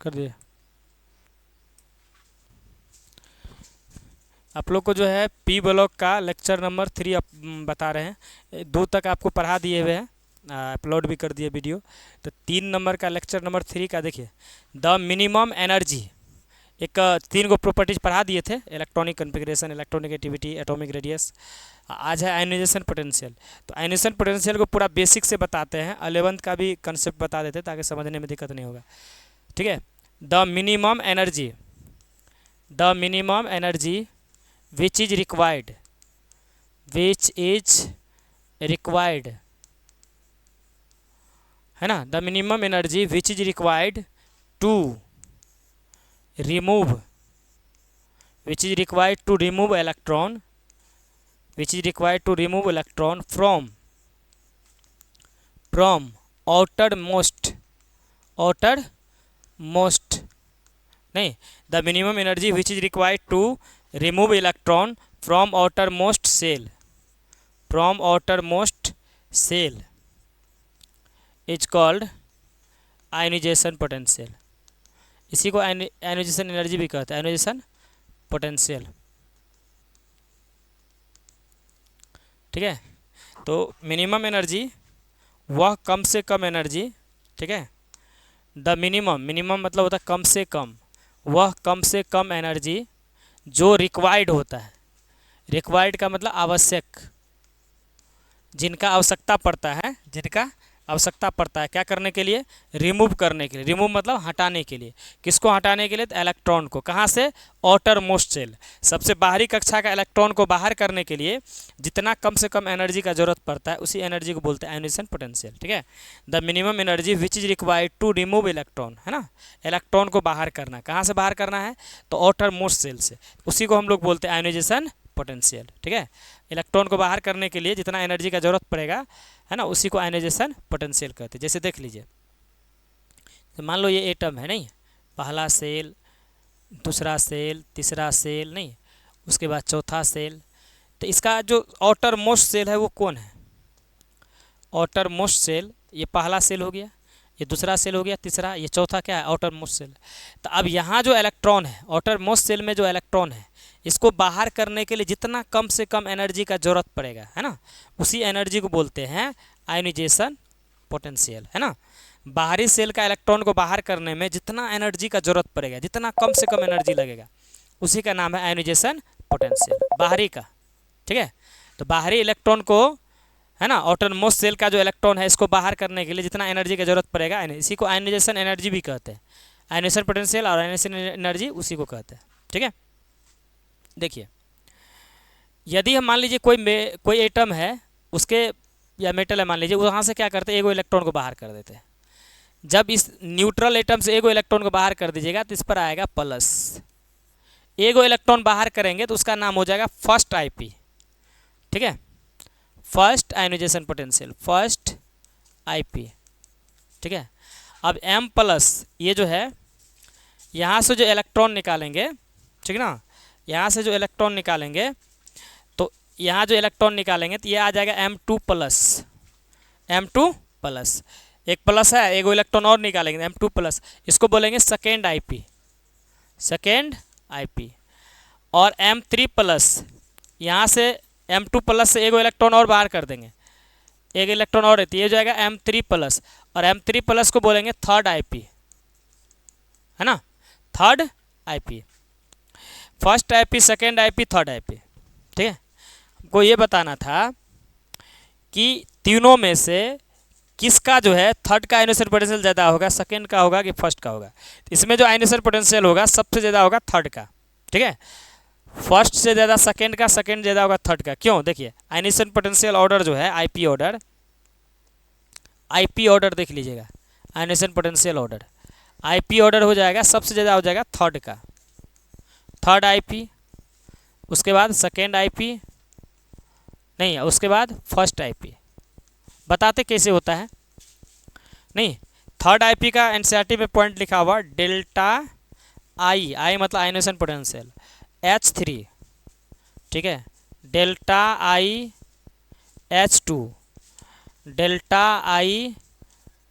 कर दिए। आप लोग को जो है पी ब्लॉक का लेक्चर नंबर 3 बता रहे हैं, 2 तक आपको पढ़ा दिए हुए हैं, अपलोड भी कर दिए वीडियो। तो 3 नंबर का लेक्चर नंबर 3 का देखिए, द मिनिमम एनर्जी, एक 3 प्रॉपर्टीज पढ़ा दिए थे, electronic configuration, electronegativity, atomic radius. आज है आयनाइजेशन पोटेंशियल। तो आयनाइजेशन पोटेंशियल को पूरा बेसिक से बताते हैं, 11th का भी कंसेप्ट बता देते ताकि समझने में दिक्कत नहीं होगा। ठीक है, the minimum energy, the minimum energy which is required, which is required, है ना, the minimum energy which is required to remove, which is required to remove electron, which is required to remove electron from outermost, outermost नहीं, the minimum energy which is required to remove electron from outermost cell, from outermost cell is called ionization potential। इसी को ionization energy भी कहते हैं, ionization potential. ठीक है, तो minimum energy वह कम से कम एनर्जी, ठीक है, द मिनिमम, मिनिमम मतलब होता है कम से कम, वह कम से कम एनर्जी जो रिक्वायर्ड होता है, रिक्वायर्ड का मतलब आवश्यक, जिनका आवश्यकता पड़ता है, जिनका आवश्यकता पड़ता है क्या करने के लिए, रिमूव करने के लिए, रिमूव मतलब हटाने के लिए, किसको हटाने के लिए, तो इलेक्ट्रॉन को, कहाँ से, आउटर मोस्ट सेल, सबसे बाहरी कक्षा का इलेक्ट्रॉन को बाहर करने के लिए जितना कम से कम एनर्जी का जरूरत पड़ता है उसी एनर्जी को बोलते हैं आयनाइजेशन पोटेंशियल। ठीक है, the minimum energy which is required to remove electron, है ना, इलेक्ट्रॉन को बाहर करना, कहाँ से बाहर करना है, तो आउटर मोस्ट सेल से, उसी को हम लोग बोलते हैं आयनाइजेशन पोटेंशियल। ठीक है, इलेक्ट्रॉन को बाहर करने के लिए जितना एनर्जी का जरूरत पड़ेगा, है ना, उसी को आयनाइजेशन पोटेंशियल कहते हैं। जैसे देख लीजिए, तो मान लो ये एटम है, नहीं, पहला सेल, दूसरा सेल, तीसरा सेल, नहीं, उसके बाद चौथा सेल, तो इसका जो आउटर मोस्ट सेल है वो कौन है, आउटर मोस्ट सेल, ये पहला सेल हो गया, ये दूसरा सेल हो गया, तीसरा, ये चौथा क्या है, आउटर मोस्ट सेल। तो अब यहाँ जो इलेक्ट्रॉन है, आउटर मोस्ट सेल में जो इलेक्ट्रॉन है, इसको बाहर करने के लिए जितना कम से कम एनर्जी का जरूरत पड़ेगा, है ना, उसी एनर्जी को बोलते हैं आयनाइजेशन पोटेंशियल, है ना। बाहरी सेल का इलेक्ट्रॉन को बाहर करने में जितना एनर्जी का जरूरत पड़ेगा, जितना कम से कम एनर्जी लगेगा, उसी का नाम है आयनाइजेशन पोटेंशियल, बाहरी का। ठीक है, तो बाहरी इलेक्ट्रॉन को, है ना, आउटर मोस्ट सेल का जो इलेक्ट्रॉन है इसको बाहर करने के लिए जितना एनर्जी की जरूरत पड़ेगा, इसी को आयनाइजेशन एनर्जी भी कहते हैं, आयनाइजेशन पोटेंशियल और आयनाइजेशन एनर्जी उसी को कहते हैं। ठीक है, देखिए, यदि हम मान लीजिए कोई एटम है, उसके या मेटल है मान लीजिए, वहाँ से क्या करते हैं, एगो इलेक्ट्रॉन को बाहर कर देते हैं। जब इस न्यूट्रल एटम से एगो इलेक्ट्रॉन को बाहर कर दीजिएगा तो इस पर आएगा प्लस, एगो इलेक्ट्रॉन बाहर करेंगे तो उसका नाम हो जाएगा फर्स्ट आईपी। ठीक है, first ionisation potential, first IP. ठीक है, अब M प्लस, ये जो है यहाँ से जो इलेक्ट्रॉन निकालेंगे, ठीक ना, यहाँ से जो इलेक्ट्रॉन निकालेंगे, तो यहाँ जो इलेक्ट्रॉन निकालेंगे तो ये आ जाएगा M2 प्लस, M2 प्लस, एक प्लस है, एगो इलेक्ट्रॉन और निकालेंगे M2 प्लस, इसको बोलेंगे सेकेंड आईपी, सेकेंड आईपी। और M3 प्लस, यहाँ से M2 प्लस से एगो इलेक्ट्रॉन और बाहर कर देंगे, एक इलेक्ट्रॉन और रहती है, ये जो आएगा M3 प्लस, और M3 प्लस को बोलेंगे थर्ड आईपी, है ना, third IP, first IP, second IP, third IP. ठीक है, हमको ये बताना था कि तीनों में से किसका जो है थर्ड का आयनाइजेशन पोटेंशियल ज़्यादा होगा, सेकेंड का होगा कि फर्स्ट का होगा। इसमें जो आयनाइजेशन पोटेंशियल होगा सबसे ज़्यादा होगा थर्ड का। ठीक है, फर्स्ट से ज़्यादा सेकेंड का, सेकेंड ज़्यादा होगा थर्ड का। क्यों, देखिए, आयनाइजेशन पोटेंशियल ऑर्डर जो है आईपी ऑर्डर, आईपी ऑर्डर देख लीजिएगा, ionisation potential order, IP order हो जाएगा, सबसे ज़्यादा हो जाएगा थर्ड का, थर्ड आईपी, उसके बाद सेकेंड आईपी, नहीं, उसके बाद फर्स्ट आईपी। बताते कैसे होता है, नहीं, थर्ड आईपी का एनसीईआरटी में पॉइंट लिखा हुआ, डेल्टा आई, आई मतलब आयनाइजेशन पोटेंशियल, H3, ठीक है, डेल्टा आई H2, डेल्टा आई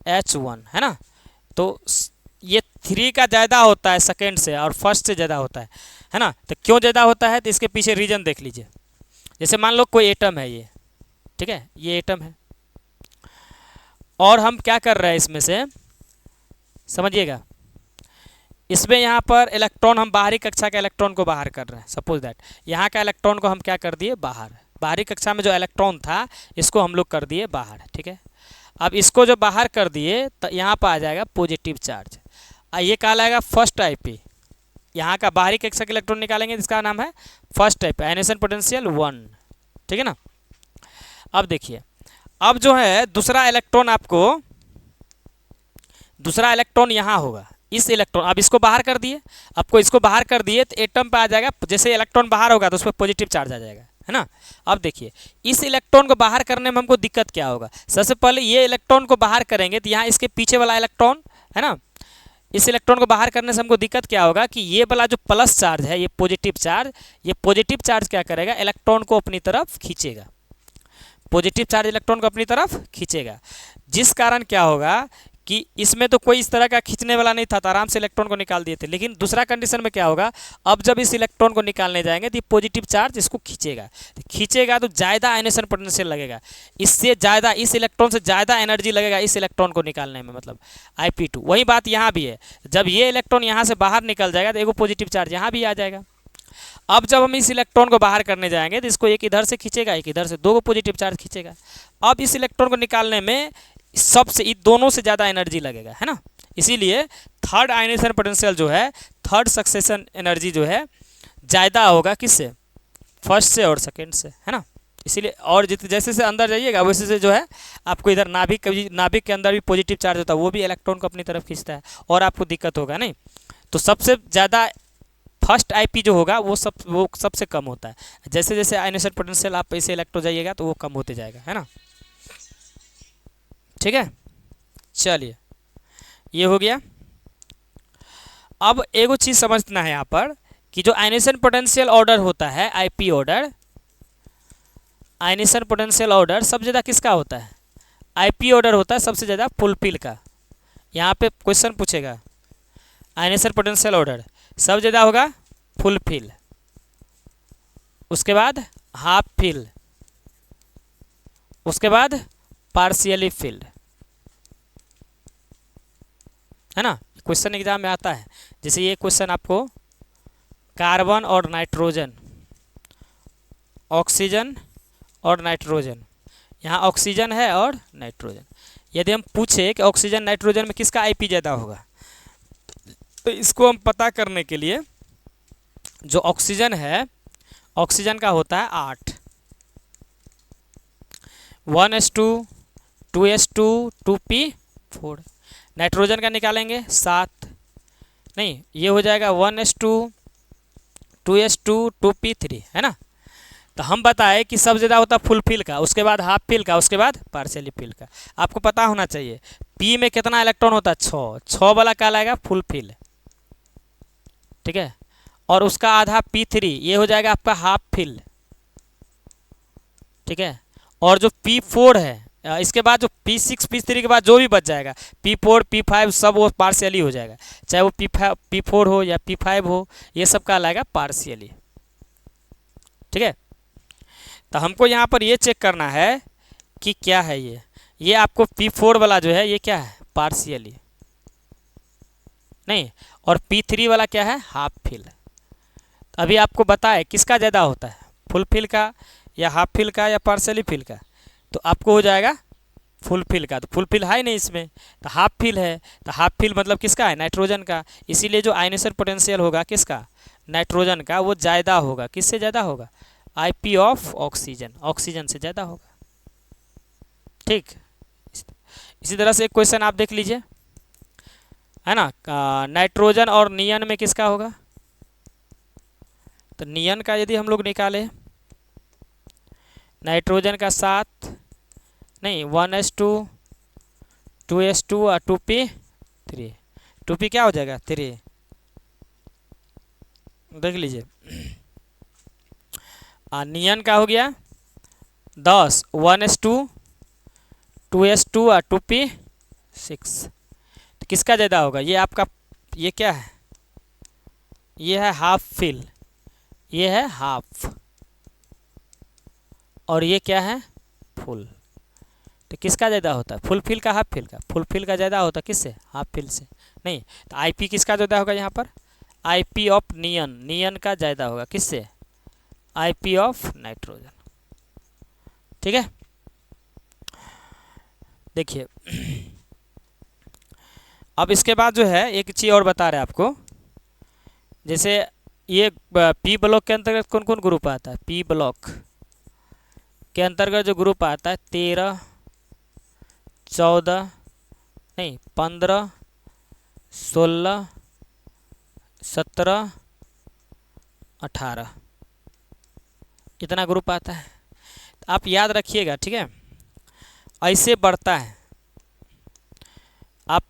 H1, है ना। तो ये 3 का ज़्यादा होता है सेकेंड से और फर्स्ट से ज़्यादा होता है ना। तो क्यों ज़्यादा होता है, तो इसके पीछे रीज़न देख लीजिए। जैसे मान लो कोई एटम है ये, ठीक है, ये एटम है और हम क्या कर रहे हैं इसमें से, समझिएगा, इसमें यहाँ पर इलेक्ट्रॉन, हम बाहरी कक्षा के इलेक्ट्रॉन को बाहर कर रहे हैं। सपोज दैट यहाँ का इलेक्ट्रॉन को हम क्या कर दिए, बाहर। बाहरी कक्षा में जो इलेक्ट्रॉन था इसको हम लोग कर दिए बाहर, ठीक है। अब इसको जो बाहर कर दिए तो यहाँ पर आ जाएगा पॉजिटिव चार्ज, ये कहलाएगा फर्स्ट आईपी। यहाँ का बाहरी कक्षा के इलेक्ट्रॉन निकालेंगे, इसका नाम है फर्स्ट आईपी, आयनेशन पोटेंशियल 1, ठीक है ना। अब देखिए, अब जो है दूसरा इलेक्ट्रॉन, आपको दूसरा इलेक्ट्रॉन यहाँ होगा, इस इलेक्ट्रॉन, अब इसको बाहर कर दिए, आपको इसको बाहर कर दिए तो एटम पे आ जाएगा, जैसे इलेक्ट्रॉन बाहर होगा तो उस पर पॉजिटिव चार्ज आ जाएगा, है ना। अब देखिए इस इलेक्ट्रॉन को बाहर करने में हमको दिक्कत क्या होगा। सबसे पहले ये इलेक्ट्रॉन को बाहर करेंगे तो यहाँ इसके पीछे वाला इलेक्ट्रॉन है ना, इस इलेक्ट्रॉन को बाहर करने से हमको दिक्कत क्या होगा कि ये वाला जो प्लस चार्ज है, ये पॉजिटिव चार्ज क्या करेगा, इलेक्ट्रॉन को अपनी तरफ खींचेगा। पॉजिटिव चार्ज इलेक्ट्रॉन को अपनी तरफ खींचेगा, जिस कारण क्या होगा कि इसमें तो कोई इस तरह का खींचने वाला नहीं था, तो आराम से इलेक्ट्रॉन को निकाल दिए थे। लेकिन दूसरा कंडीशन में क्या होगा, अब जब इस इलेक्ट्रॉन को निकालने जाएंगे तो पॉजिटिव चार्ज इसको खींचेगा तो ज़्यादा आयनेशन पोटेंशियल लगेगा, इससे ज़्यादा, इस इलेक्ट्रॉन से ज़्यादा एनर्जी लगेगा इस इलेक्ट्रॉन को निकालने में, मतलब Ip2। वही बात यहाँ भी है, जब ये इलेक्ट्रॉन यहाँ से बाहर निकल जाएगा तो एगो पॉजिटिव चार्ज यहाँ भी आ जाएगा। अब जब हम इस इलेक्ट्रॉन को बाहर करने जाएंगे तो इसको एक इधर से खींचेगा, एक इधर से, 2 पॉजिटिव चार्ज खींचेगा। अब इस इलेक्ट्रॉन को निकालने में सबसे दोनों से ज़्यादा एनर्जी लगेगा, है ना। इसीलिए थर्ड आयनेशन पोटेंशियल जो है, थर्ड सक्सेशन एनर्जी जो है ज़्यादा होगा किससे, फर्स्ट से और सेकंड से, है ना। इसीलिए और जैसे से अंदर जाइएगा वैसे से जो है आपको इधर नाभिक के अंदर भी पॉजिटिव चार्ज होता है, वो भी इलेक्ट्रॉन को अपनी तरफ खींचता है और आपको दिक्कत होगा नहीं। तो सबसे ज़्यादा फर्स्ट Ip जो होगा वो सबसे कम होता है। जैसे जैसे आयनेशन पोटेंशियल आप ऐसे इलेक्ट्रो जाइएगा तो वो कम होते जाएगा, है ना। ठीक है, चलिए ये हो गया। अब एगो चीज़ समझना है यहाँ पर कि जो आयनेशन पोटेंशियल ऑर्डर होता है, Ip order, ionisation potential order सबसे ज़्यादा किसका होता है, Ip ऑर्डर होता है सबसे ज़्यादा फुलफिल का। यहाँ पे क्वेश्चन पूछेगा, आयनेशन पोटेंशियल ऑर्डर सबसे ज़्यादा होगा फुलफिल, उसके बाद हाफ फिल, उसके बाद पार्शियली फिल्ड, है ना। क्वेश्चन एग्जाम में आता है। जैसे ये क्वेश्चन आपको कार्बन और नाइट्रोजन, ऑक्सीजन और नाइट्रोजन, यहाँ ऑक्सीजन है और नाइट्रोजन, यदि हम पूछे कि ऑक्सीजन नाइट्रोजन में किसका Ip ज़्यादा होगा, तो इसको हम पता करने के लिए जो ऑक्सीजन है, ऑक्सीजन का होता है 8, 1s2 2s2 2p4, नाइट्रोजन का निकालेंगे 7, नहीं ये हो जाएगा 1s2 2s2 2p3, है ना। तो हम बताए कि सब ज़्यादा होता है फुल फिल का, उसके बाद हाफ फिल का, उसके बाद पार्शियली फिल का। आपको पता होना चाहिए P में कितना इलेक्ट्रॉन होता है, 6 वाला कहलाएगा फुल फिल, ठीक है। और उसका आधा P3 ये हो जाएगा आपका हाफ फिल, ठीक है। और जो P4 है, इसके बाद जो P6 P3 के बाद जो भी बच जाएगा, P4 P5 सब वो पार्शियली हो जाएगा, चाहे वो P4 हो या P5 हो, ये सब कहलाएगा पार्शियली, ठीक है। तो हमको यहाँ पर ये चेक करना है कि क्या है ये आपको P4 वाला जो है ये क्या है, पार्शियली नहीं, और P3 वाला क्या है, हाफ फिल। अभी आपको बताए किसका ज़्यादा होता है, फुल फिल का या हाफ फिल का या पार्शियली फिल का, तो आपको हो जाएगा फुल फिल का। तो फुल फिल है नहीं इसमें, तो हाफ फिल है, तो हाफ फिल मतलब किसका है, नाइट्रोजन का। इसीलिए जो आयनेशन पोटेंशियल होगा किसका, नाइट्रोजन का, वो ज़्यादा होगा। किससे ज़्यादा होगा, Ip ऑफ ऑक्सीजन, ऑक्सीजन से ज़्यादा होगा, ठीक। इसी तरह से एक क्वेश्चन आप देख लीजिए, है ना, नाइट्रोजन और नियन में किसका होगा, तो नियन का यदि हम लोग निकाले, नाइट्रोजन का 7, नहीं 1s2 2s2 और 2p3, 2p क्या हो जाएगा 3, देख लीजिए। नियन का हो गया 10, 1s2 2s2 और 2p6, तो किसका ज़्यादा होगा, ये आपका ये क्या है, ये है हाफ फिल, ये है हाफ, और ये क्या है फुल। तो किसका ज़्यादा होता है, फुल फिल का हाफ फिल का? फुल फिल का ज़्यादा होता है किससे, हाफ फिल से। नहीं, तो आईपी किसका ज़्यादा होगा यहाँ पर, आईपी ऑफ नियन, नियन का ज़्यादा होगा किससे, आईपी ऑफ नाइट्रोजन। ठीक है, देखिए अब इसके बाद जो है एक चीज़ और बता रहे हैं आपको, जैसे ये पी ब्लॉक के अंतर्गत कौन कौन ग्रुप आता है, पी ब्लॉक के अंतर्गत जो ग्रुप आता है 13, 14 नहीं 15, 16, 17, 18, इतना ग्रुप आता है। तो आप याद रखिएगा, ठीक है, ऐसे बढ़ता है। आप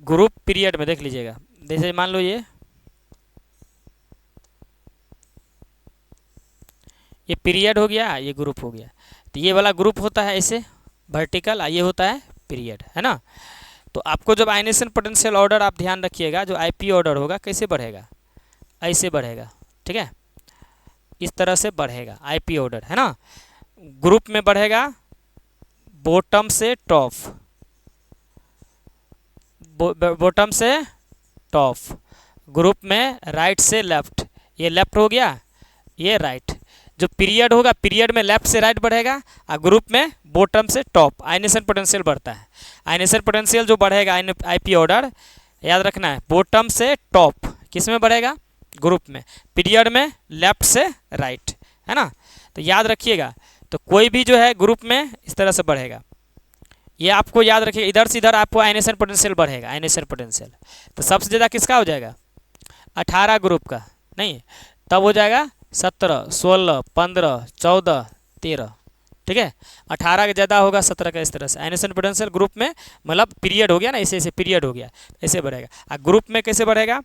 ग्रुप पीरियड में देख लीजिएगा, जैसे मान लो ये पीरियड हो गया, ये ग्रुप हो गया, तो ये वाला ग्रुप होता है ऐसे वर्टिकल, ये होता है पीरियड, है ना। तो आपको जब आयनेशन पोटेंशियल ऑर्डर, आप ध्यान रखिएगा, जो आईपी ऑर्डर होगा कैसे बढ़ेगा, ऐसे बढ़ेगा, ठीक है, इस तरह से बढ़ेगा आईपी ऑर्डर, है ना। ग्रुप में बढ़ेगा बॉटम से टॉप, बॉटम से टॉप, ग्रुप में राइट से लेफ्ट, ये लेफ्ट हो गया, ये राइट। जो पीरियड होगा, पीरियड में लेफ्ट से राइट बढ़ेगा, और ग्रुप में बॉटम से टॉप आयनेशन पोटेंशियल बढ़ता है। आयनेशन पोटेंशियल जो बढ़ेगा आईपी ऑर्डर, याद रखना है, बॉटम से टॉप किस में बढ़ेगा, ग्रुप में, पीरियड में लेफ्ट से राइट, है ना। तो याद रखिएगा, तो कोई भी जो है ग्रुप में इस तरह से बढ़ेगा, ये आपको याद रखिएगा, इधर से इधर आपको आयनेशन पोटेंशियल बढ़ेगा, आयनेशन पोटेंशियल। तो सबसे ज़्यादा किसका हो जाएगा, 18 ग्रुप का, नहीं तब हो जाएगा 17, 16, 15, 14, 13, ठीक है। 18 का ज़्यादा होगा, 17 का, इस तरह से आयनेशन पोटेंशियल ग्रुप में, मतलब पीरियड हो गया ना, ऐसे ऐसे पीरियड हो गया, ऐसे बढ़ेगा। और ग्रुप में कैसे बढ़ेगा,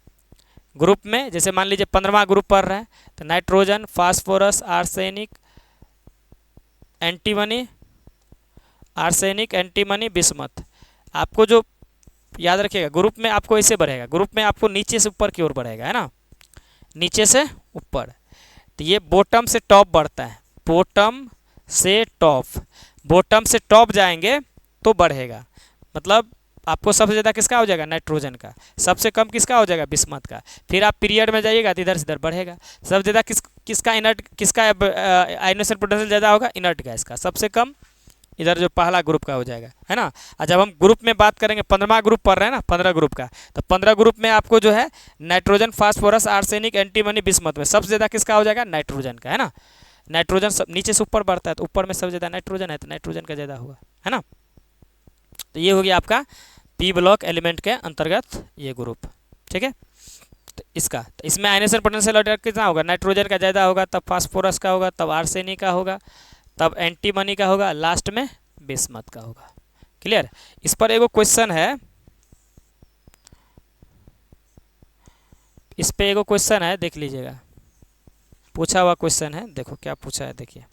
ग्रुप में जैसे मान लीजिए 15वां ग्रुप पढ़ रहे हैं, तो nitrogen, phosphorus, arsenic, antimony, arsenic, antimony, bismuth, आपको जो याद रखिएगा, ग्रुप में आपको ऐसे बढ़ेगा, ग्रुप में आपको नीचे से ऊपर की ओर बढ़ेगा, है ना, नीचे से ऊपर। तो ये बॉटम से टॉप बढ़ता है, बॉटम से टॉप, बॉटम से टॉप जाएंगे तो बढ़ेगा, मतलब आपको सबसे ज़्यादा किसका हो जाएगा, नाइट्रोजन का, सबसे कम किसका हो जाएगा, बिस्मथ का। फिर आप पीरियड में जाइएगा तो इधर से इधर बढ़ेगा, सबसे ज़्यादा किसका इनर्ट, किसका आयनेशन पोटेंशियल ज़्यादा होगा, इनर्ट गैस का, सबसे कम इधर जो पहला ग्रुप का हो जाएगा, है ना। और जब हम ग्रुप में बात करेंगे, 15वां ग्रुप पढ़ रहे हैं ना, 15 ग्रुप का, तो 15 ग्रुप में आपको जो है nitrogen, phosphorus, arsenic, antimony, bismuth में सबसे ज़्यादा किसका हो जाएगा, नाइट्रोजन का, है ना। नाइट्रोजन सब नीचे से ऊपर बढ़ता है, तो ऊपर में सबसे ज़्यादा नाइट्रोजन है, तो नाइट्रोजन का ज़्यादा होगा, है ना। तो ये हो गया आपका पी ब्लॉक एलिमेंट के अंतर्गत ये ग्रुप, ठीक है। तो इसका, तो इसमें आयनेशन पोटेंशियल ऑर्डर कितना होगा, नाइट्रोजन का ज़्यादा होगा, तब फास्फोरस का होगा, तब आर्सेनिक का होगा, तब एंटीमनी का होगा, लास्ट में बिस्मथ का होगा। क्लियर। इस पर एगो क्वेश्चन है, इस पे एगो क्वेश्चन है, देख लीजिएगा, पूछा हुआ क्वेश्चन है, देखो क्या पूछा है, देखिए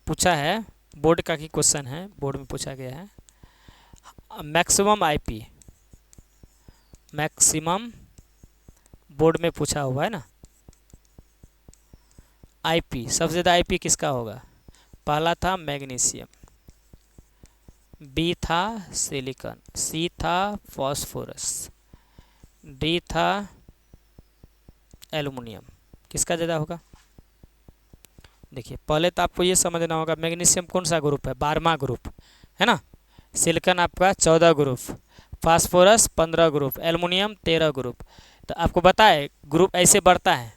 पूछा है, बोर्ड का ही क्वेश्चन है, बोर्ड में पूछा गया है, मैक्सिमम आईपी, मैक्सिमम बोर्ड में पूछा हुआ है ना, आईपी सबसे ज़्यादा आईपी किसका होगा, पहला था मैग्नीशियम, बी था सिलिकॉन, सी था फॉस्फोरस, डी था एल्युमिनियम, किसका ज़्यादा होगा। देखिए पहले तो आपको ये समझना होगा, मैग्नीशियम कौन सा ग्रुप है, 12वां ग्रुप, है ना। सिलिकॉन आपका 14 group, phosphorus 15 group, aluminium 13 group. तो आपको बताए ग्रुप ऐसे बढ़ता है,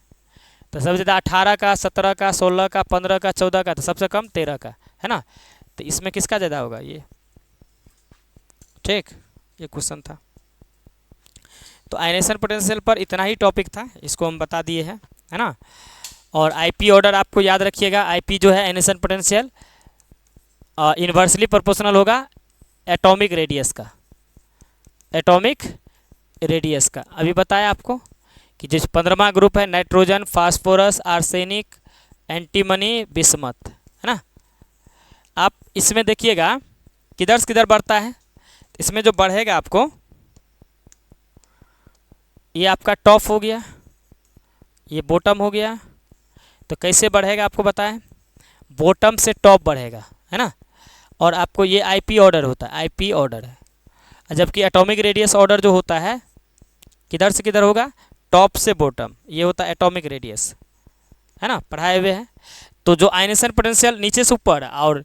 तो सबसे ज़्यादा 18 का, 17 का, 16 का, 15 का, 14 का, तो सबसे कम 13 का, है ना। तो इसमें किसका ज़्यादा होगा ये, ठीक, ये क्वेश्चन था। तो आयनेशन पोटेंशियल पर इतना ही टॉपिक था, इसको हम बता दिए हैं, है ना। और आईपी ऑर्डर आपको याद रखिएगा, आईपी जो है आयनेशन पोटेंशियल इन्वर्सली प्रोपोर्शनल होगा एटॉमिक रेडियस का, एटॉमिक रेडियस का। अभी बताया आपको कि जिस 15वां ग्रुप है nitrogen, phosphorus, arsenic, antimony, bismuth, है ना। आप इसमें देखिएगा किधर से किधर बढ़ता है, इसमें जो बढ़ेगा आपको ये आपका टॉप हो गया, ये बॉटम हो गया। तो कैसे बढ़ेगा आपको बताएं, बॉटम से टॉप बढ़ेगा, है ना। और आपको ये आईपी ऑर्डर होता है, आईपी ऑर्डर है। जबकि एटॉमिक रेडियस ऑर्डर जो होता है किधर से किधर होगा, टॉप से बॉटम, ये होता है एटॉमिक रेडियस, है ना, पढ़ाए हुए हैं। तो जो आयनेशन पोटेंशियल नीचे से ऊपर और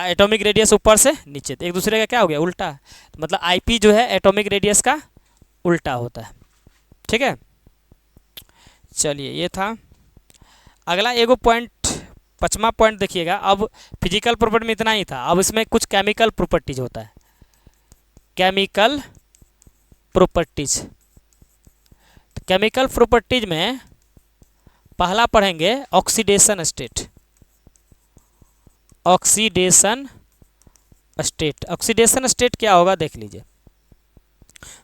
एटॉमिक रेडियस ऊपर से नीचे, तो एक दूसरे का क्या हो गया, उल्टा। तो मतलब आईपी जो है एटॉमिक रेडियस का उल्टा होता है, ठीक है। चलिए ये था। अगला एगो पॉइंट, 5वां पॉइंट देखिएगा। अब फिजिकल प्रॉपर्टी में इतना ही था, अब इसमें कुछ केमिकल प्रॉपर्टीज होता है, केमिकल प्रॉपर्टीज। केमिकल प्रॉपर्टीज में पहला पढ़ेंगे oxidation state. Oxidation state, oxidation state क्या होगा देख लीजिए।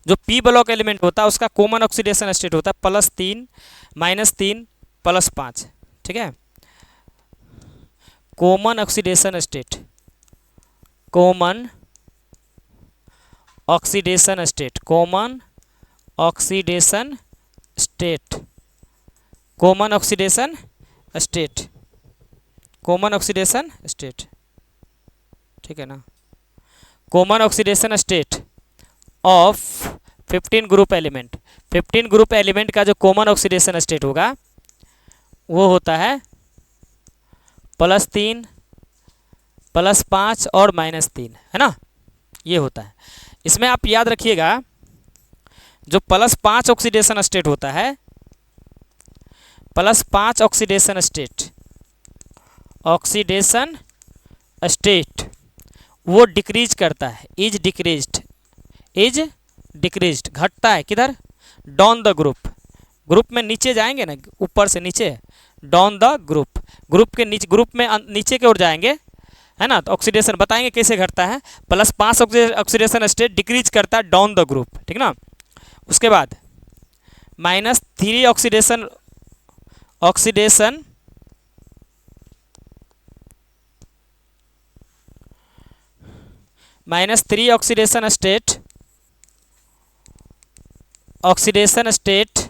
जो पी ब्लॉक एलिमेंट होता है उसका कॉमन ऑक्सीडेशन स्टेट होता है +3, -3, +5, ठीक है। Common oxidation state, common oxidation state, common oxidation state, common oxidation state, common oxidation state, ठीक है ना। Common oxidation state of 15 group element, 15 group element का जो कॉमन ऑक्सीडेशन स्टेट होगा वो होता है +3, +5 और -3, है ना, ये होता है। इसमें आप याद रखिएगा जो +5 ऑक्सीडेशन स्टेट होता है, +5 ऑक्सीडेशन स्टेट, ऑक्सीडेशन स्टेट वो डिक्रीज करता है, इज डिक्रीज्ड, इज डिक्रीज्ड, घटता है किधर, डाउन द ग्रुप, ग्रुप में नीचे जाएंगे ना, ऊपर से नीचे, डाउन द ग्रुप, ग्रुप के नीचे, ग्रुप में नीचे की ओर जाएंगे, है ना। तो ऑक्सीडेशन बताएंगे कैसे घटता है, +5 ऑक्सीडेशन स्टेट डिक्रीज करता है डाउन द ग्रुप, ठीक ना। उसके बाद -3 oxidation, oxidation -3 oxidation state, oxidation state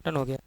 done हो गया।